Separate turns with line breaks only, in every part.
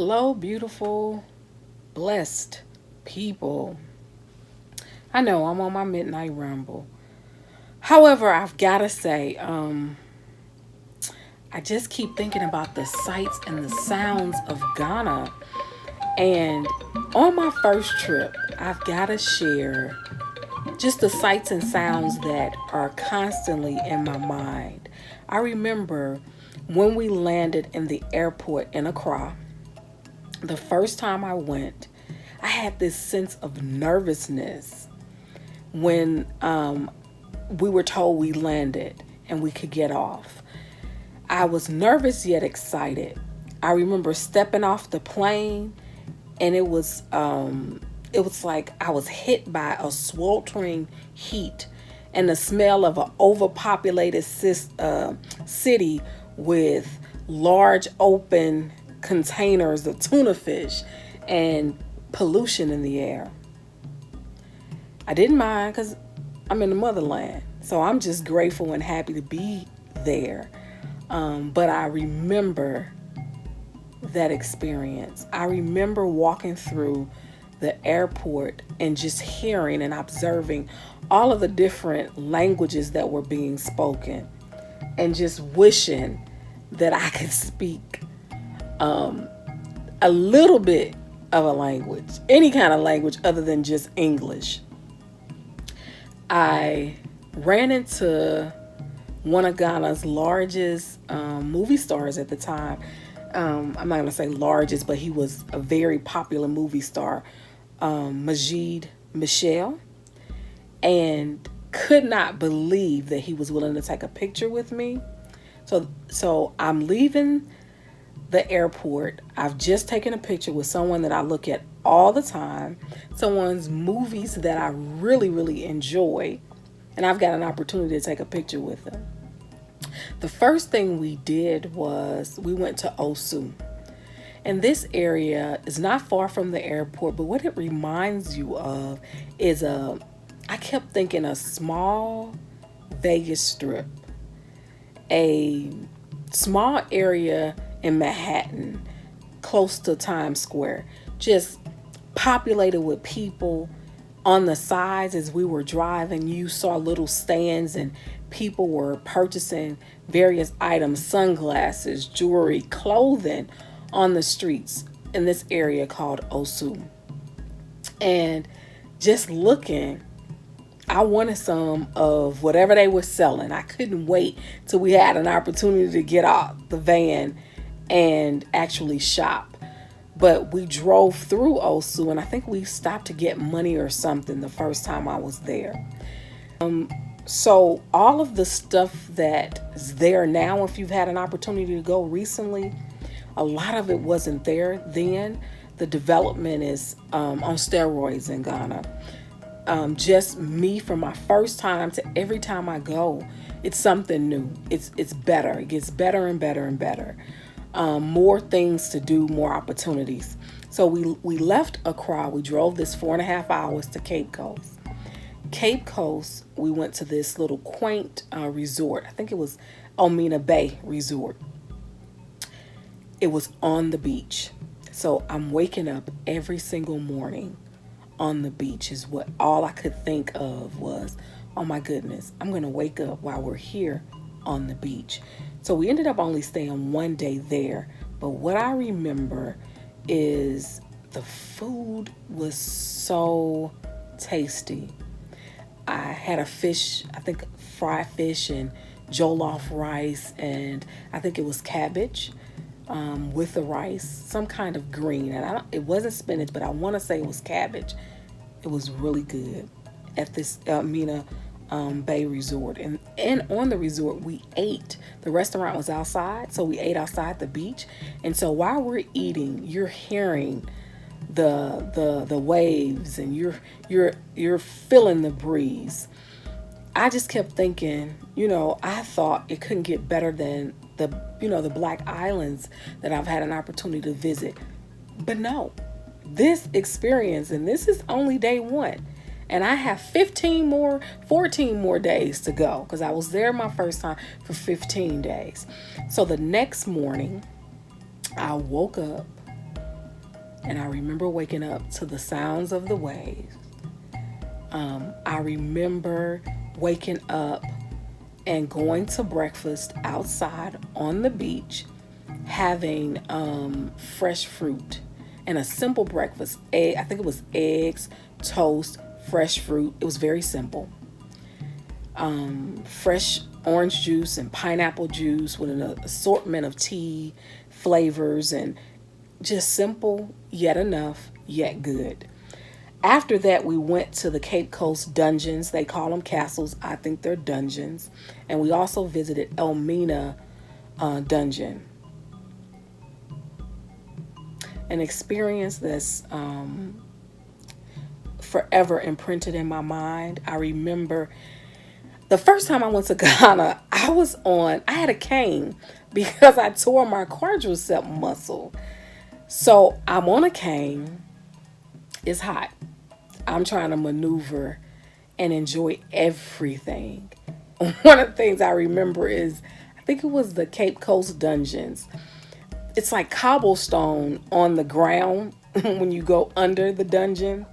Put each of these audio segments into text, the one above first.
Hello, beautiful, blessed people. I know I'm on my midnight ramble. However, I've got to say, I just keep thinking about the sights and the sounds of Ghana. And on my first trip, I've got to share just the sights and sounds that are constantly in my mind. I remember when we landed in the airport in Accra, the first time I went, I had this sense of nervousness when we were told we landed and we could get off. I was nervous yet excited. I remember stepping off the plane, and it was like I was hit by a sweltering heat and the smell of an overpopulated city with large open containers of tuna fish and pollution in the air. I didn't mind because I'm in the motherland. So I'm just grateful and happy to be there. But I remember that experience. I remember walking through the airport and just hearing and observing all of the different languages that were being spoken and just wishing that I could speak a little bit of a language, any kind of language other than just English. I ran into one of Ghana's largest movie stars at the time. I'm not going to say largest, but he was a very popular movie star, Majid Michelle, and could not believe that he was willing to take a picture with me. So I'm leaving the airport. I've just taken a picture with someone that I look at all the time, someone's movies that I really, really enjoy, and I've got an opportunity to take a picture with them. The first thing we did was we went to Osu. And this area is not far from the airport, but what it reminds you of is I kept thinking a small Vegas strip, a small area in Manhattan, close to Times Square, just populated with people. On the sides as we were driving, you saw little stands and people were purchasing various items, sunglasses, jewelry, clothing on the streets in this area called Osu. And just looking, I wanted some of whatever they were selling. I couldn't wait till we had an opportunity to get out the van and actually shop. But we drove through Osu, and I think we stopped to get money or something the first time I was there. So all of the stuff that is there now, if you've had an opportunity to go recently, a lot of it wasn't there then. The development is on steroids in Ghana. Just me from my first time to every time I go, it's something new. It's better. It gets better and better and better. More things to do, more opportunities. So we left Accra. We drove this 4.5 hours to Cape Coast. Cape Coast, we went to this little quaint resort. I think it was Omina Bay Resort. It was on the beach. So I'm waking up every single morning on the beach is what all I could think of was, oh my goodness, I'm going to wake up while we're here on the beach. So we ended up only staying one day there. But what I remember is the food was so tasty. I had a fish, I think fried fish and jollof rice, and I think it was cabbage with the rice, some kind of green. And it wasn't spinach, but I want to say it was cabbage. It was really good at this Mina Bay Resort. And on the resort, we ate. The restaurant was outside, so we ate outside the beach. And so while we're eating, you're hearing the waves, and you're feeling the breeze. I just kept thinking, I thought it couldn't get better than the Black Islands that I've had an opportunity to visit. But no, this experience, and this is only day one, and I have 14 more days to go, because I was there my first time for 15 days. So the next morning, I woke up And I remember waking up to the sounds of the waves. I remember waking up and going to breakfast outside on the beach, having fresh fruit and a simple breakfast. I think it was eggs, toast, fresh fruit. It was very simple. Fresh orange juice and pineapple juice with an assortment of tea flavors, and just simple, yet enough, yet good. After that, we went to the Cape Coast dungeons. They call them castles. I think they're dungeons. And we also visited Elmina dungeon. An experience that's forever imprinted in my mind. I remember the first time I went to Ghana, I had a cane because I tore my quadricep muscle. So I'm on a cane. It's hot. I'm trying to maneuver and enjoy everything. One of the things I remember is, I think it was the Cape Coast dungeons. It's like cobblestone on the ground when you go under the dungeon.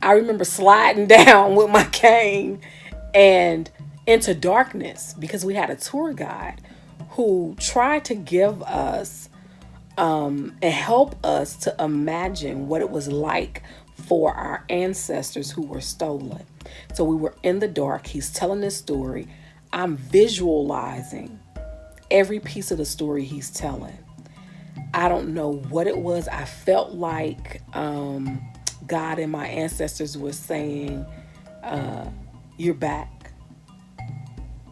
I remember sliding down with my cane and into darkness because we had a tour guide who tried to give us and help us to imagine what it was like for our ancestors who were stolen. So we were in the dark. He's telling this story. I'm visualizing every piece of the story he's telling. I don't know what it was. I felt like God and my ancestors were saying, you're back.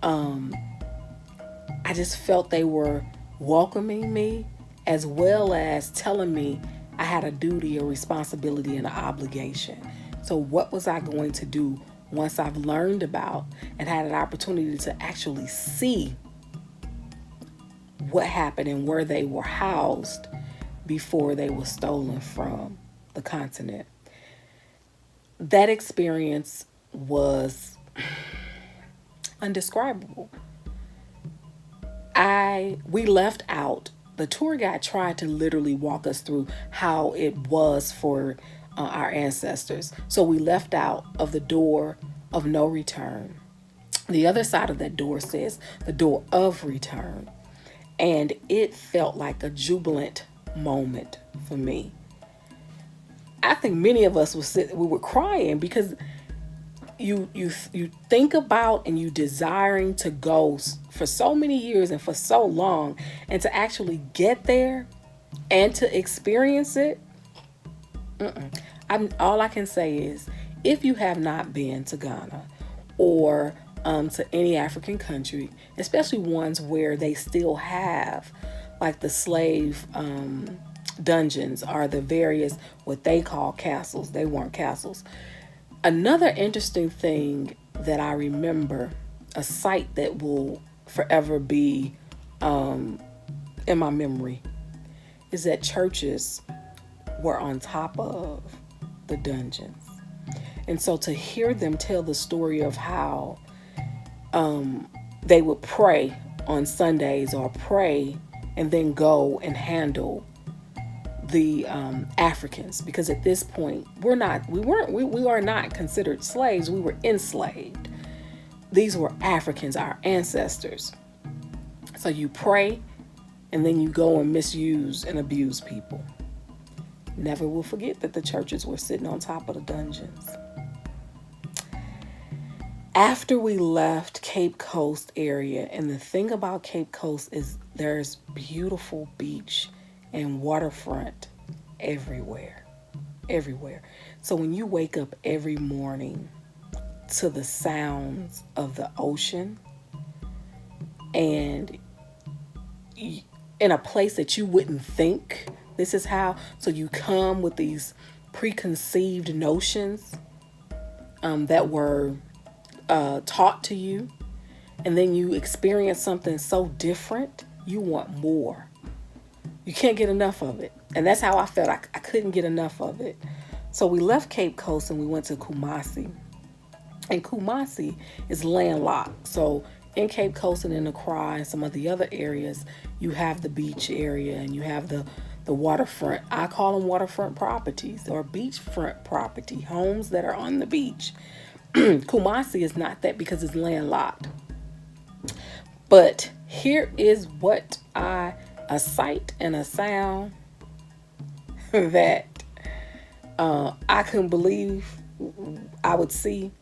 I just felt they were welcoming me, as well as telling me I had a duty, a responsibility, and an obligation. So what was I going to do once I've learned about and had an opportunity to actually see what happened and where they were housed before they were stolen from the continent? That experience was undescribable. We left out. The tour guide tried to literally walk us through how it was for our ancestors. So we left out of the door of no return. The other side of that door says the door of return. And it felt like a jubilant moment for me. I think many of us we were crying because you think about and you desiring to go for so many years and for so long, and to actually get there and to experience it. All I can say is, if you have not been to Ghana or to any African country, especially ones where they still have like the slave dungeons or the various what they call castles. They weren't castles. Another interesting thing that I remember, a sight that will forever be in my memory, is that churches were on top of the dungeons. And so to hear them tell the story of how they would pray on Sundays or pray and then go and handle the Africans, because at this point we are not considered slaves. We were enslaved. These were Africans, our ancestors. So you pray and then you go and misuse and abuse people. Never will forget that the churches were sitting on top of the dungeons. After we left Cape Coast area, and the thing about Cape Coast is there's beautiful beach and waterfront everywhere. So when you wake up every morning to the sounds of the ocean, and in a place that you wouldn't think this is how, so you come with these preconceived notions that were taught to you, and then you experience something so different, you want more. You can't get enough of it. And that's how I felt. I couldn't get enough of it. So we left Cape Coast and we went to Kumasi. And Kumasi is landlocked. So in Cape Coast and in Accra and some of the other areas, you have the beach area and you have the the waterfront. I call them waterfront properties or beachfront property, homes that are on the beach. Kumasi is not that because it's landlocked. But here is what a sight and a sound that I couldn't believe I would see.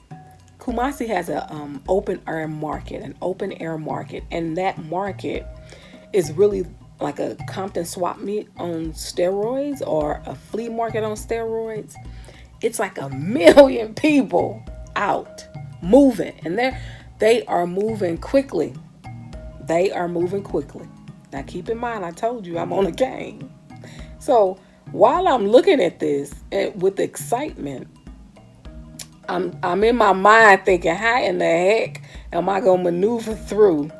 Kumasi has a an open air market, and that market is really like a Compton swap meet on steroids or a flea market on steroids. It's like a million people out moving, and they are moving quickly. They are moving quickly. Now keep in mind, I told you I'm on a game. So while I'm looking at this with excitement, I'm in my mind thinking, how in the heck am I gonna maneuver through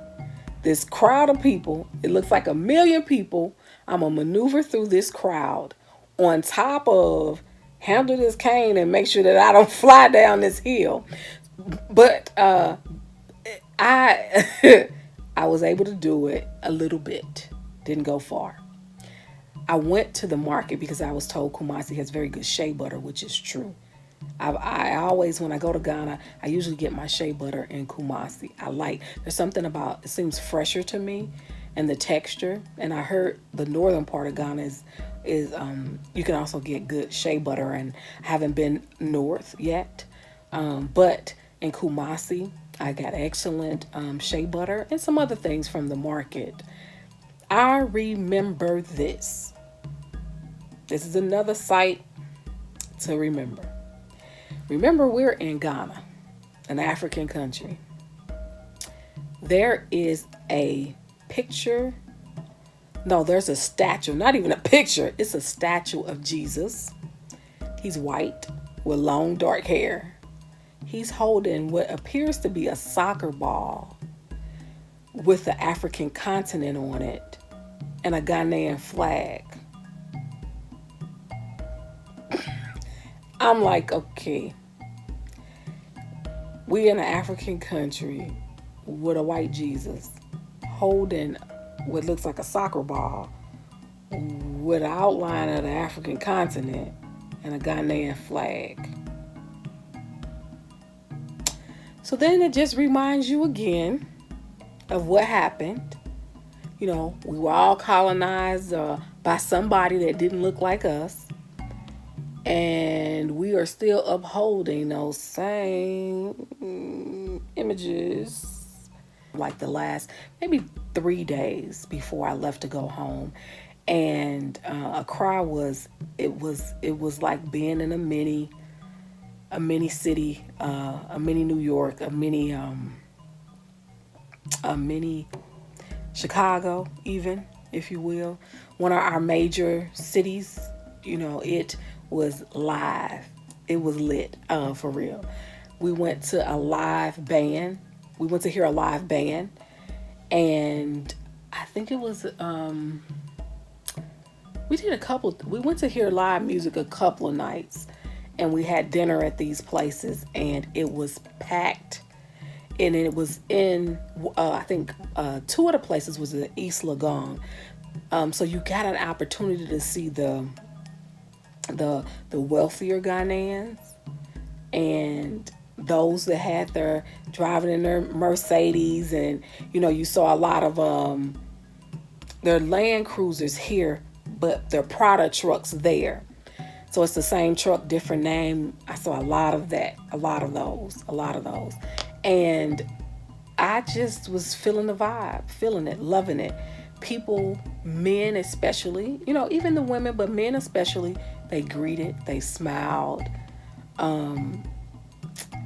this crowd of people? It looks like a million people. I'm gonna maneuver through this crowd on top of handle this cane and make sure that I don't fly down this hill. But I I was able to do it a little bit. Didn't go far. I went to the market because I was told Kumasi has very good shea butter, which is true. I always, when I go to Ghana, I usually get my shea butter in Kumasi. There's something about, it seems fresher to me and the texture. And I heard the northern part of Ghana is you can also get good shea butter, and I haven't been north yet. But in Kumasi, I got excellent shea butter and some other things from the market. I remember this. This is another site to remember. Remember, we're in Ghana, an African country. There is a picture. No, there's a statue. Not even a picture. It's a statue of Jesus. He's white with long dark hair. He's holding what appears to be a soccer ball with the African continent on it and a Ghanaian flag. I'm like, okay, we in an African country with a white Jesus holding what looks like a soccer ball with an outline of the African continent and a Ghanaian flag. So then it just reminds you again of what happened. You know, we were all colonized by somebody that didn't look like us. And we are still upholding those same images. Like the last maybe 3 days before I left to go home, and Accra was like being in a mini city, a mini New York, a mini Chicago, even, if you will, one of our major cities. You know, it was live. It was lit, for real. We went to a live band. We went to hear a live band, and I think it was we went to hear live music a couple of nights, and we had dinner at these places, and it was packed. And it was in I think two of the places was in East Legon. So you got an opportunity to see the wealthier Ghanaians and those that had their driving in their Mercedes, and you know, you saw a lot of their Land Cruisers here, but their Prada trucks there. So it's the same truck, different name. I saw a lot of that, a lot of those. And I just was feeling the vibe, feeling it, loving it. People, men especially, you know, even the women, but men especially, they greeted, they smiled.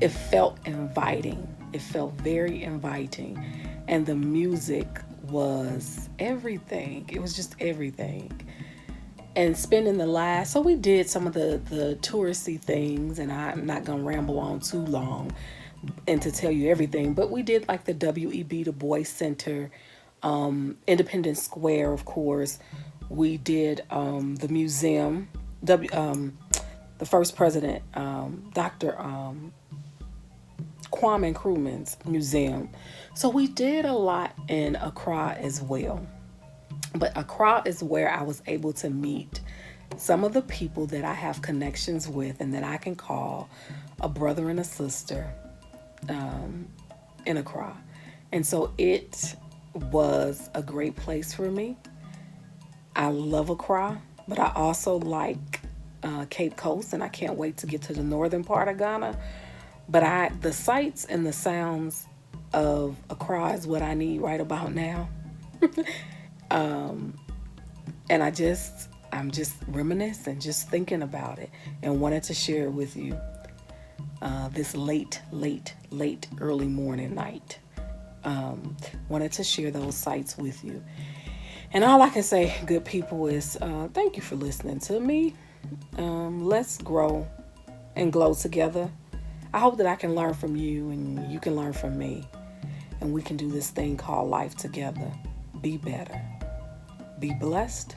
It felt inviting. It felt very inviting. And the music was everything. It was just everything. And spending so we did some of the touristy things, and I'm not going to ramble on too long and to tell you everything, but we did like the W.E.B. Du Bois Center, Independence Square, of course. We did the museum, the first president, Dr. Kwame Nkrumah's museum. So we did a lot in Accra as well. But Accra is where I was able to meet some of the people that I have connections with and that I can call a brother and a sister in Accra. And so it was a great place for me. I love Accra, but I also like Cape Coast, and I can't wait to get to the northern part of Ghana. But the sights and the sounds of Accra is what I need right about now. And I'm just reminiscing, just thinking about it, and wanted to share it with you this late early morning night. Wanted to share those sights with you. And all I can say, good people, is thank you for listening to me. Let's grow and glow together. I hope that I can learn from you and you can learn from me. And we can do this thing called life together. Be better. Be blessed.